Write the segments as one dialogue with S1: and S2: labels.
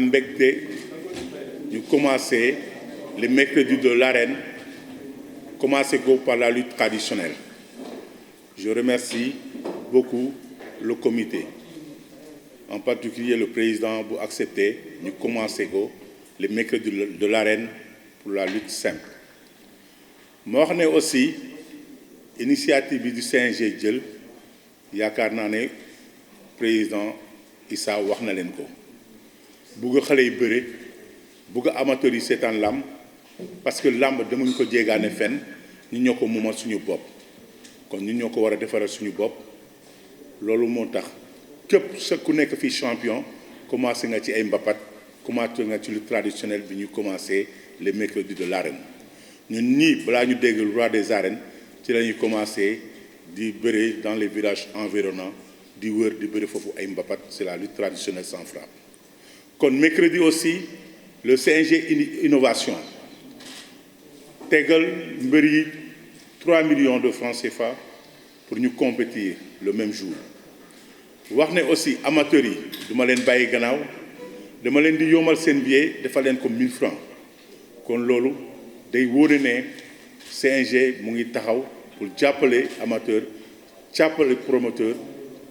S1: mbégte ñu commencé les mercredis de l'arène, commencé par la lutte traditionnelle. Je remercie beaucoup le comité, en particulier le président bu accepté ñu commencé les mercredis de l'arène pour la lutte simple. ma wax ne aussi initiative bi du CNG jël yaakaar naa ne président Issa wax na leen ko bugg xale yi bëre bugg amateurs yi seetaan làmb parce que làmb demuñ ko jéegaane fenn ñu ñoo ko moomal suñu bopp kon ñu ñoo ko war a defaral suñu bopp loolu moo tax képp sa ku nekk fii champion commencé nga ci ay mbapat commencé nga ci lu traditionnel bi ñu commencé les mercredis de l'arène ñun ñii balaa ñu dégg roi des arènes ci la ñuy commencé di bëre dans les villages environnants di wër di bëre foofu ay mbapat c'est la lutte traditionnelle sans frappe. kon mercredi aussi le CNG innovation tegal mbër yi 3 millions de francs CFA pour ñu compétir le même jour wax ne aussi amateurs yi duma leen bàyyi gannaaw dama leen di yomal seen billet dafa leen ko 1000 francs kon loolu day wóore ne CNG mu ngi taxaw pour jàppale amateur jàppale promoteur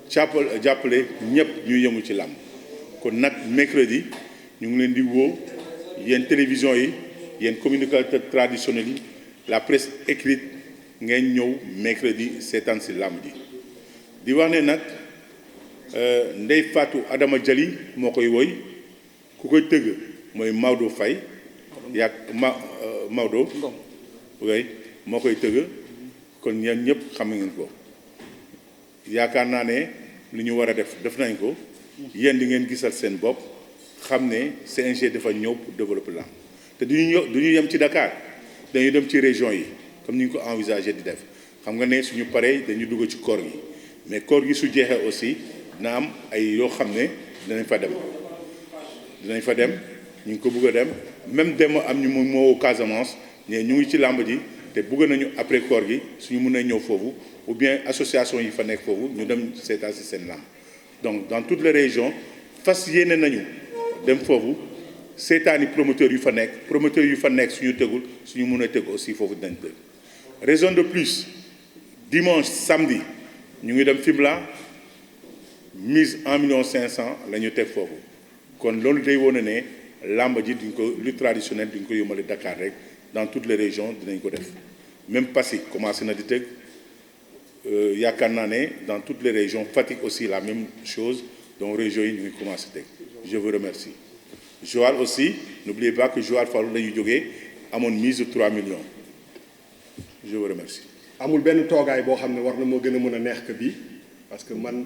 S1: jàppale ñëpp ñuy yëngu ci làmb kon nag mercredi ñu ngi leen di woo yéen télévision yi yéen communicateurs traditionnels yi la presse écrite ngeen ñëw mercredi seetaan si làmb ji di wax ne nag Ndey Fatou Adama Jali moo koy woy ku koy tëgg mooy Maodo Faye Maodo oui moo koy tëgg kon ñeen ñëpp xam ngeen ko yaakaar naa ne lu ñu war a def nañ ko yéen di ngeen gisal seen bopp xam ne CNG dafa ñëw pour développer làmb te du ñu yem ci Dakar dañuy dem ci région yi comme ni ñu ko envisagé di def xam nga ne suñu paree dañu dugg ci koor gi mais koor gi su jeexee aussi dina am ay yoo xam ne dinañ fa dem ñu ngi ko bëgg a dem même dem am ñu moo Casamance mais ñu ngi ci làmb ji te bëgg nañu après koor gi suñu mën a ñëw foofu ou bien association yi fa nekk foofu ñu dem seetaan si seen làmb donc dans toutes les régions fas yéene nañu dem foofu seetaani promoteurs yu fa nekk suñu tegul suñu mën a teg aussi foofu dañ tëg raison de plus dimanche samedi ñu ngi dem Fimela mise 1,5 million la ñu teg foofu kon loolu day wone ne làmb ji duñ ko lu traditionnel duñ ko yómmale Dakar rek dans toutes les régions dinañ ko def même Passy commencé na di tëgg yaakaar naa ne dans toutes les régions Fatick aussi la même chose donc régions yi ñu ngi commencé teg je vous remercie. Joal aussi n'oubliez pas que Joal Fallou la ñu jógee amoon mise de 3 millions je vous remercie.
S2: amul benn toogaay boo xam ne war na moo gën a mën a neex que bii parce que man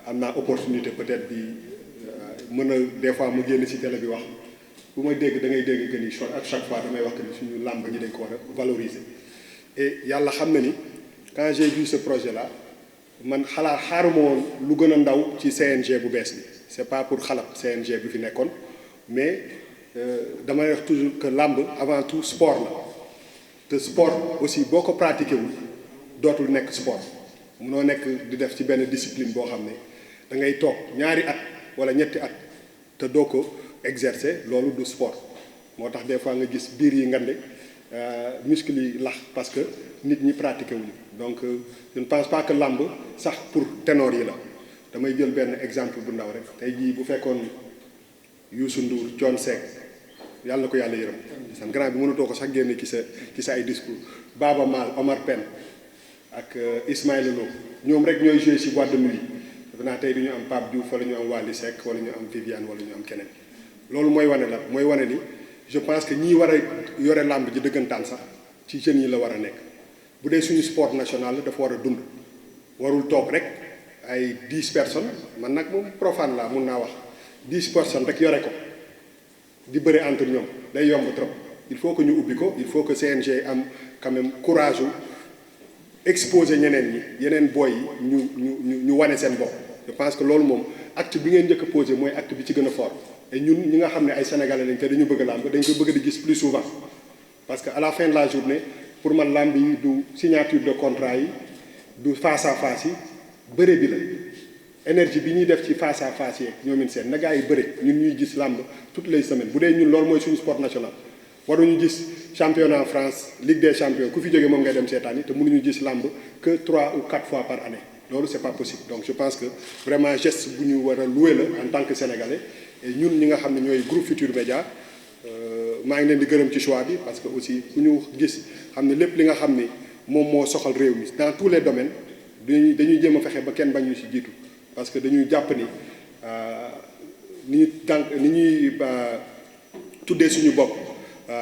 S2: am naa opportunité peut-être bi mën a des fois mu génn ci télé bi wax bu may dégg da ngay dégg que ni à chaque fois damay wax que ni suñu làmb ji dañ ko war a valoriser et yàlla xam na ni quand j'ai vu ce projet là man xaaruma woon lu gën a ndaw ci CNG bu bees bi c'est pas pour xalab CNG bi fi nekkoon mais damay wax toujours que làmb avant tout sport la te sport aussi boo ko pratiqué wul dootul nekk sport munoo nekk di def ci benn discipline boo xam ne da ngay toog ñaari at wala ñetti at te doo ko exercer loolu du sport moo tax des fois nga gis biir yi ngande muscle yi lax parce que nit ñi pratiqué wuñu donc je ne pense pas que làmb sax pour ténor yi la damay jël benn exemple bu ndaw rek tey jii bu fekkoon Youssou Ndour Thione Seck yàlla na ko yàlla yërëm san grand bi mënatoo ko sax génne ci sa ay discours Baaba Maal Omar Pène ak Ismaïla Lo ñoom rek ñooy joué ci boîte de nuit defe naa tey du ñu am Pape Diouf wala ñu am Wally Seck wala ñu am Viviane wala ñu am keneen loolu mooy wane ni je pense que ñii war a yore làmb ji dëggantaan sax ci jeunes yi la war a nekk bu dee suñu sport national la dafa war a dund warul toog rek ay 10 personnes man nag moom profane la mun naa wax 10 personnes rek yore ko di bëri entre ñoom day yomb trop il faut que ñu ubbi ko il faut que CNG am quand même courage exposer ñeneen ñi yeneen boy yi ñu wane seen bopp je pense que loolu moom acte bi ngeen njëkk a posé mooy acte bi ci gën a fort et ñun ñi nga xam ne ay sénégalais lañ te dañu bëgg làmb dañ ko bëgg di gis plus souvent parce que à la fin de la journée pour man làmb yi du signature de contrat yi du face à face yi bëre bi la énergie bi ñuy def ci face à face yeeg ñoomin seen na gaa yi bëre ñun ñuy gis làmb toutes les semaines bu dee ñun loolu mooy suñu sport national waruñu gis championnat France Ligue des champions ku fi jógee moom ngay dem seetaan yi te mënuñu gis làmb que 3 ou 4 fois par année loolu c'est pas possible. Donc je pense que vraiment geste bu ñu war a louer la en tant que sénégalais et ñun ñi nga xam ne ñooy groupe Futurs Médias maa ngi leen di gërëm ci choix bi parce que aussi ku ñu gis xam ne lépp li nga xam ni moom moo soxal réew mi dans tous les domaines dañuy jéem a fexe ba kenn bañ ñu ci jiitu parce que dañuy jàpp ni ñuy tuddee suñu bopp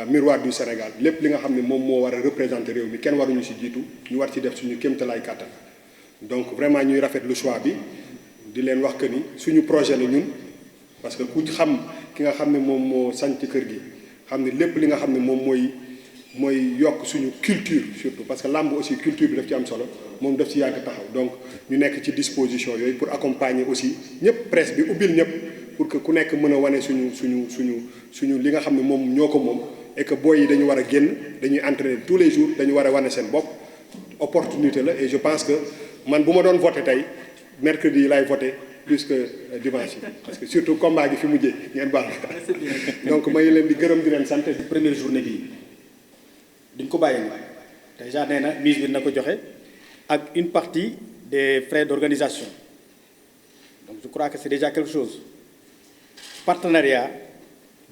S2: miroir du Sénégal lépp li nga xam ne moom moo war a représenter réew mi kenn waruñu ci jiitu ñu war ci def suñu kéemtalaay kàttan donc vraiment ñuy rafetlu choix bi di leen wax que ni suñu projet la ñun parce que ku xam ki nga xam ne moom moo sanc kër gi xam ne lépp li nga xam ne moom mooy yokk suñu culture surtout parce que làmb aussi culture bi daf ci am solo moom daf ci yàgg taxaw donc ñu nekk ci disposition yooyu pour accompagner aussi ñëpp presse bi ubbil ñëpp pour que ku nekk mën a wane suñu li nga xam ne moom ñoo ko moom et que boy yi dañu war a génn dañuy entraîner tous les jours dañu war a wane seen bopp opportunité la et je pense que man bu ma doon voté tey mercredi yi laay voté plus que dimanche yi parce que surtout combat gi fi mujjee ngeen baal donc may leen di gërëm di leen sant.
S3: première journée bi duñ ko bàyyi ni déjà nee na mise bi dina ko joxe ak une partie des frais d'organisation donc je crois que c'est déjà quelque chose partenariat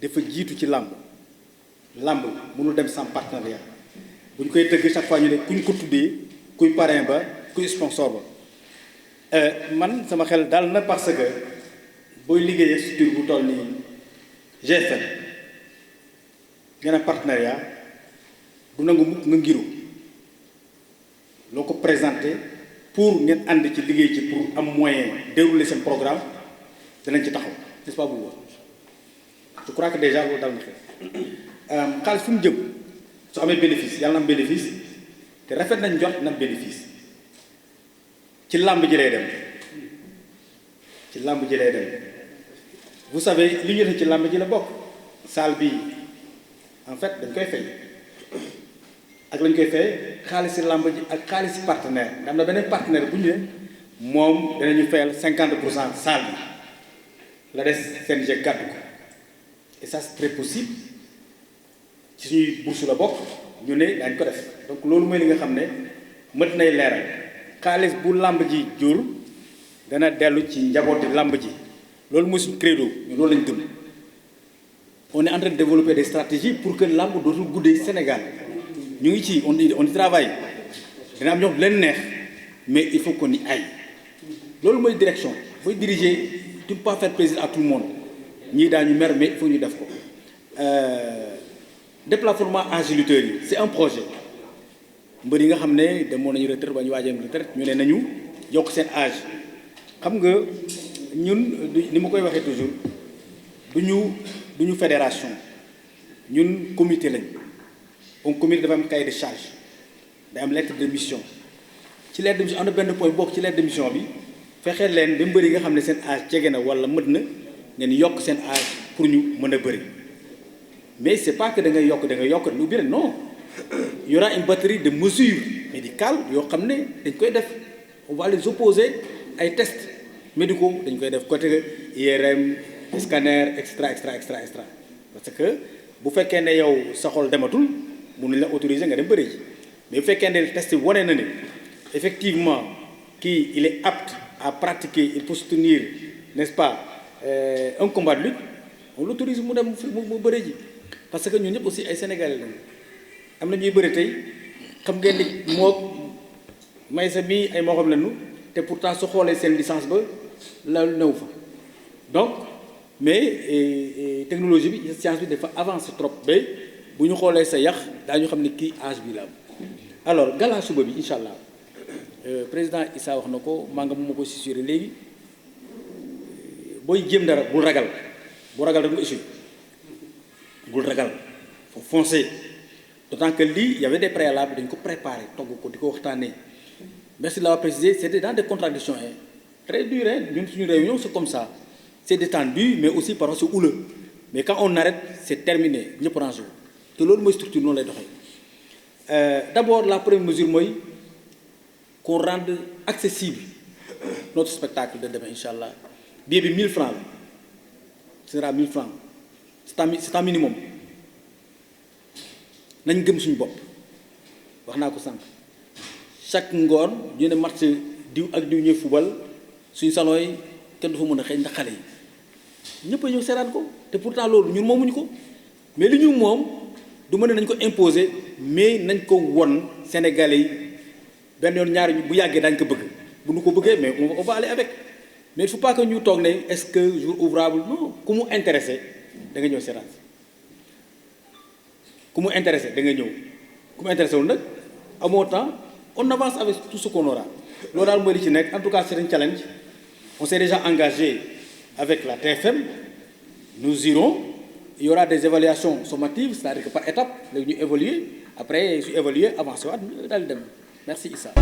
S3: dafa jiitu ci làmb mënul dem sans partenariat bu ñu koy tëgg chaque fois ñu ne kuñ ko tuddee kuy parrain ba kuy sponsor ba man sama xel dal na parce que booy liggéeyee structure bu toll nii GFM ngeen a partenariat du nangu mukk nga ngiru loo ko présenté pour ngeen ànd ci liggéey ci pour am moyen dérouler seen programme danañ ci taxaw n'est-ce pas bu je crois que déjà loolu dal na xel xaalis fu mu jëm su amee bénéfice yàlla na am bénéfice te rafet nañ jot na am bénéfice ci làmb ji lay dem vous savez li ñu def ci làmb ji la bokk salle bi en fait dañ koy fay ak lañ koy fay xaalisi làmb ji ak xaalisi partenaire nga am na beneen partenaire bu ñu ne moom danañu fayal 50% salle bi la des CNG gàddu ko et ça c'est très possible ci suñuy bourse la bokk ñu ne daañu ko def donc loolu mooy li nga xam ne mët nay leeral xaalis bu làmb ji jur dana dellu ci njabooti làmb ji loolu mooy suñu credo ñu loolu lañ gëm on est en train de développer des stratégies pour que làmb dootul guddee Sénégal ñu ngi ci on y travaille dina am ñoo xam leen neex mais il faut qu'on y aille loolu mooy direction booy diriger tu ne peux pas faire plaisir à tout le monde ñii daañu mer mais il faut ñu def ko déplafonnement âge lutteurs yi c'est un projet mbër yi nga xam ne demoon nañu retraite ba ñu waajal retraite ñu ne nañu yokk seen âge xam nga ñun ni ma koy waxee toujours du ñu fédération ñun comité lañ comité dafa am cahier de charge day am lettre de mission ci lettre de mission am na benn point bokk ci lettre de mission bi fexee leen ba mbër yi nga xam ne seen âge jege na wala mët na ngeen yokk seen âge pour ñu mën a bëri mais c'est pas que da ngay yokk lu bi rek non il y aura une batterie de mesures médicales yoo xam ne dañ koy def on va les opposer ay tests médicaux dañ koy def côté IRM scanner extra parce que bu fekkee ne yow sa xol dematul mënuñ la autoriser nga dem bëri ji mais bu fekkee ne test wane na ne effectivement kii il est apte à pratiquer il peut soutenir n'est-ce pas un combat de lutte on l'autorise mu dem mu bëri ji parce que ñun ñëpp aussi ay sénégalais lañu am na ñuy bëri tey xam ngeen ni moo may sa mii ay moo xam lañu te pourtant su xoolee seen licence ba la new fa donc mais technologie bi science bi dafa avancé trop ba bu ñu xoolee sa yax daañu xam ne kii âge bi la am alors gala suba bi incha allah président Issa wax na ko maa nga mu ma ko susurré léegi booy jéem dara bul ragal rek mu échoué bul ragal faut foncer d'autant que lii il y avait des préalables dañ ko préparé togg ko di ko waxtaanee merci de l'avoir précisé c'était dans des contradictions très dur ñun suñu réunion c'est comme ça c'est détendu mais aussi parfois c'est houleux mais quand on arrête c'est terminé ñëpp rangé wu te loolu mooy structure noonu lay doxee d'abord la première mesure mooy qu'on rende accessible notre spectacle de demain incha allah billet bi 1000 francs la ce sera 1000 francs c'est un minimum nañ gëm suñu bopp wax naa ko sànq chaque ngoon ñu ne match diw ak diw ñuy fubal suñu salon yi kenn du fa mën a xëy ndax xale yi ñëpp a ñëw seetaan ko te pourtant loolu ñun moomuñu ko mais li ñu moom du mën ne nañ ko imposer mais nañ ko won Sénégalais yi benn yoon ñaari bu yàggee daañu ko bëgg bu ñu ko bëggee mais on va aller avec mais il faut pas que ñu toog ne est-ce que jour ouvrable non ku mu intéressé da nga ñëw seetaan ku mu intéressé da nga ñëw ku mu intéressé wul nag amoo temps on avance avec tout ce qu'on aura loolu daal mooy li ci nekk en tout cas c'est un challenge on s'est déjà engagé avec la TFM nous irons il y aura des évaluations sommatives c'est-à-dire que par étape léegi ñu évaluer après su évaluer avancer waat daal di dem merci Issa